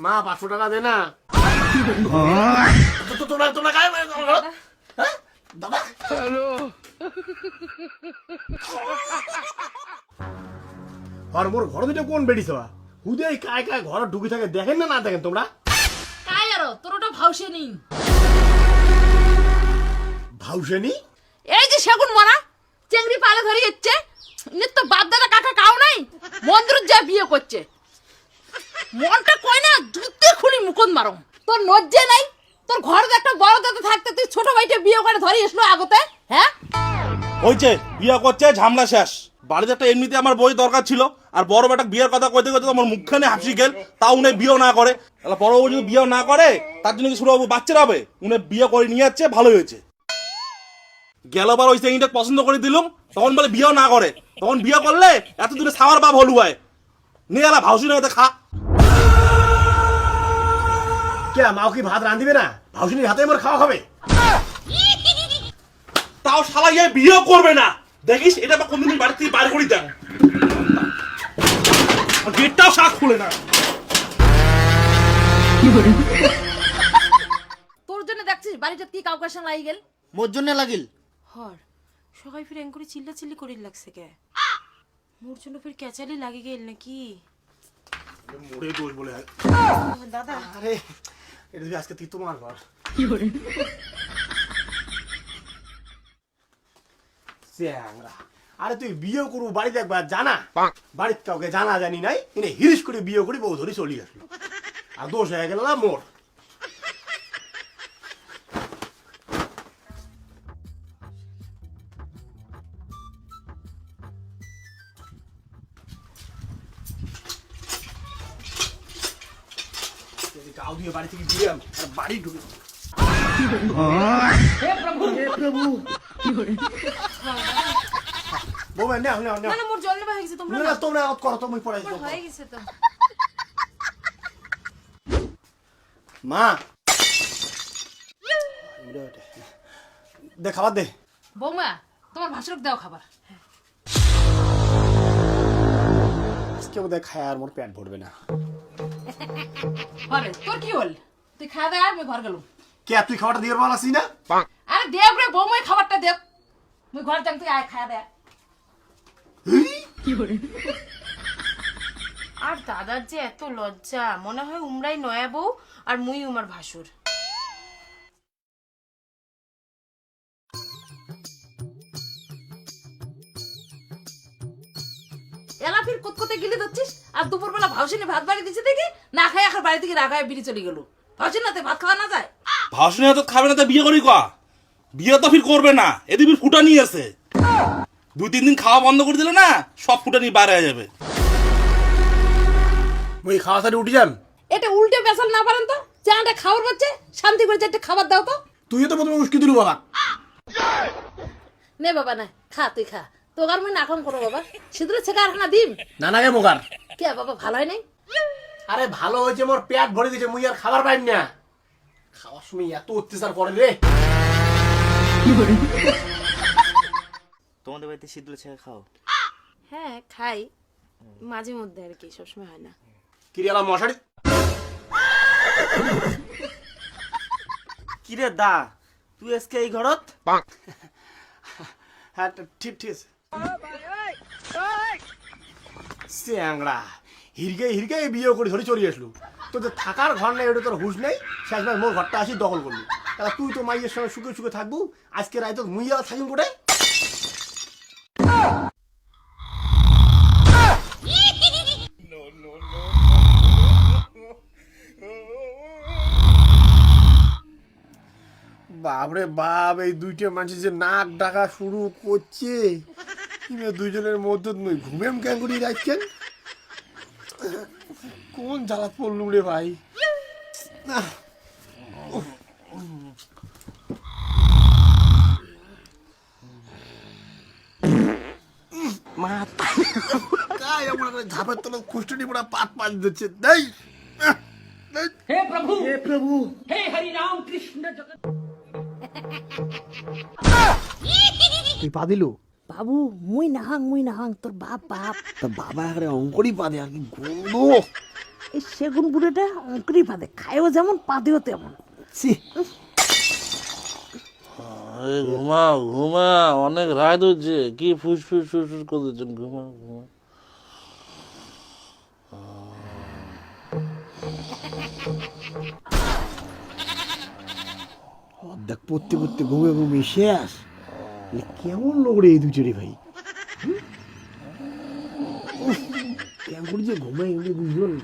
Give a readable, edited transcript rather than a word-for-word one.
মা 500 টাকা দে না। তোমরা কায় হ্যাঁ দাদা হ্যালো আর মোর ঘর দুটো কোন বেড়িছ হুদে কায় কায় ঘর ঢুকে থাকে দেখেন না দেখেন তোমরা কায় আর তোর ওটা ভাউসেনি ভাউসেনি এই যে সেগুন মরা চেংড়ি পালে ধরে যাচ্ছে ইনে তো বাপ দাদা কাকা কাও নাই মন্দির যা বিয়ে করছে মনটা কই না জুতে খুলি মুকন মারো তোর লজ্জা নাই তোর ঘর একটা বড় দাদা থাকতে তুই ছোট ভাইটা বিয়ে করে ধরে এসলো আগতে হ্যাঁ হইছে বিয়ে করছে ঝামলা শেষ বাড়িতে একটা এমনিতে আমার বই দরকার ছিল আর বড় বেটা বিয়ের কথা কইতে কইতে আমার মুখখানে হাসি গেল তাও উনি বিয়েও না করে তাহলে বড় বউ যদি বিয়েও না করে তার জন্য কি শুরু হবো বাচ্চারা হবে উনি বিয়ে করে নিয়ে যাচ্ছে ভালোই হয়েছে গেলবার ওই চেঙ্গিটা পছন্দ করে দিলুম তখন বলে বিয়েও না করে তখন বিয়ে করলে এত দূরে সাওয়ার বাপ হলু হয় নিয়ে এলা ভাউসি না খা কে মাও কি ভাত রাঁধিবে না ভাউসিনীর হাতে মোর খাওয়া খাবে তাও শালা ইয়ে বিয়ে করবে না দেখিস এটা বা কোনদিন বাড়ি থেকে বাইরে করি দেন গেটটাও শাক খুলে না তোর জন্য দেখছিস বাড়িটা কি কাউকে সঙ্গে লাগি গেল মোর জন্য লাগিল হর সবাই ফির এঙ্কুরি চিল্লা করিল লাগছে কে মোর জন্য ফির ক্যাচালি লাগি গেল নাকি মোরে দোষ বলে দাদা আরে এটা তুই আজকে তুই তোমার ঘর চ্যাংরা আরে তুই বিয়ে করবো বাড়িতে একবার জানা বাড়িতে কাউকে জানা জানি নাই এনে হিরিশ করে বিয়ে করি বউ ধরে চলে আসলো আর দোষ হয়ে গেল না মোর গাও দিয়ে বাড়ি থেকে বিয়ে আর বাড়ি ঢুকে বৌমা না না না না মোর জল নেবা হয়ে গেছে তোমরা না তোমরা করো তুমি পড়াই মোর হয়ে গেছে তো মা দে খাবার দে বৌমা তোমার ভাসুরক দাও খাবার আজকে বোধহয় খায় আর মোর পেট ভরবে না আরে তোর কি হল তুই খাওয়া দে আর আমি ঘর গেলুম কে তুই খাবারটা দিয়ে ভালো আছিস না আরে দেব রে বৌমাই খাবারটা দেব মুই ঘর যাম তুই আয় খাওয়া দে আর দাদার যে এত লজ্জা মনে হয় উমরাই নয়া বউ আর মুই উমার ভাসুর এলা ফির কুতকুতে গিলে দিচ্ছিস আর দুপুরবেলা ভাউসিনি ভাত বাড়ি দিছে দেখি না খাই এখন বাড়ি থেকে রাখায় বিড়ি চলে গেল ভাউসিন নাতে ভাত খাওয়া না যায় ভাউসি তো খাবে না তো বিয়ে করি কা বিয়ে তো ফির করবে না এদিকে ফুটা নিয়ে আছে 2-3 দিন খাওয়া বন্ধ করে দিলে না সব ফুটা নিয়ে বাইরে হয়ে যাবে মুই খাওয়া সাথে উঠে যান এটা উল্টে বেসাল না পারেন তো চাটা খাবার পাচ্ছে শান্তি করে চারটে খাবার দাও তো তুইও তো প্রথমে উস্কি দিলু বাবা নে বাবা না খা তুই খা তোকার মুই নাকম করো বাবা সিঁদুরে ছেকা আর খানা দিম না না কে মোকার কে বাবা ভালো হয় নাই আরে ভালো হয়েছে মোর পেট ভরে দিয়েছে মুই আর খাবার পাইম না খাওয়ার সময় এত অত্যাচার করে রে তোমাদের বাড়িতে সিদ্ধ ছেঁকা খাও হ্যাঁ খাই মাঝে মধ্যে আর কি সবসময় হয় না কিরিয়ালা মশারি কিরে দা তুই আজকে এই ঘরত হ্যাঁ ঠিক ঠিক আছে চ্যাংড়া হিরগে বিয়ে করে ধরে চলে আসলু তোদের থাকার ঘর নেই ওটা তোর হুশ নেই শেষ মাস মোর ঘরটা আসি দখল করলু তাহলে তুই তো মাইয়ের সঙ্গে সুখে সুখে থাকবো আজকে রায় তো মুইয়া থাকিম কোটায় বাপরে বাপ এই দুইটা মানুষ যে নাক ডাকা শুরু করছে দুইজনের মধ্যে ঘুমেম ক্যাঙ্গুড়ি রাখছেন কোন জ্বালা পড়লুম রে ভাই ঝাপের তলা খুষ্টনি পড়া পাত পাত দিচ্ছে দেই हे प्रभु হে প্রভু हे हरि राम कृष्ण जगत তুই পা দিলু বাবু মুই নাহাং তোর বাপ তা বাবা এখানে অঙ্করই পা দে আর কি গন্ধ এই সেগুন বুড়োটা অঙ্কুরি পাদে খায়ও যেমন পাদেও তেমন। ছি, এই ঘুমাও ঘুমা, অনেক রাত হচ্ছে, কি ফুস ফুস ফুস ফুস করতেছেন, ঘুমাও ঘুমা। অর্ধেক পড়তে পড়তে ঘুমে ঘুমে শেষ। এ কেমন লোক রে এই দুটো রে ভাই, কেমন করে যে ঘুমাই বুঝলো না।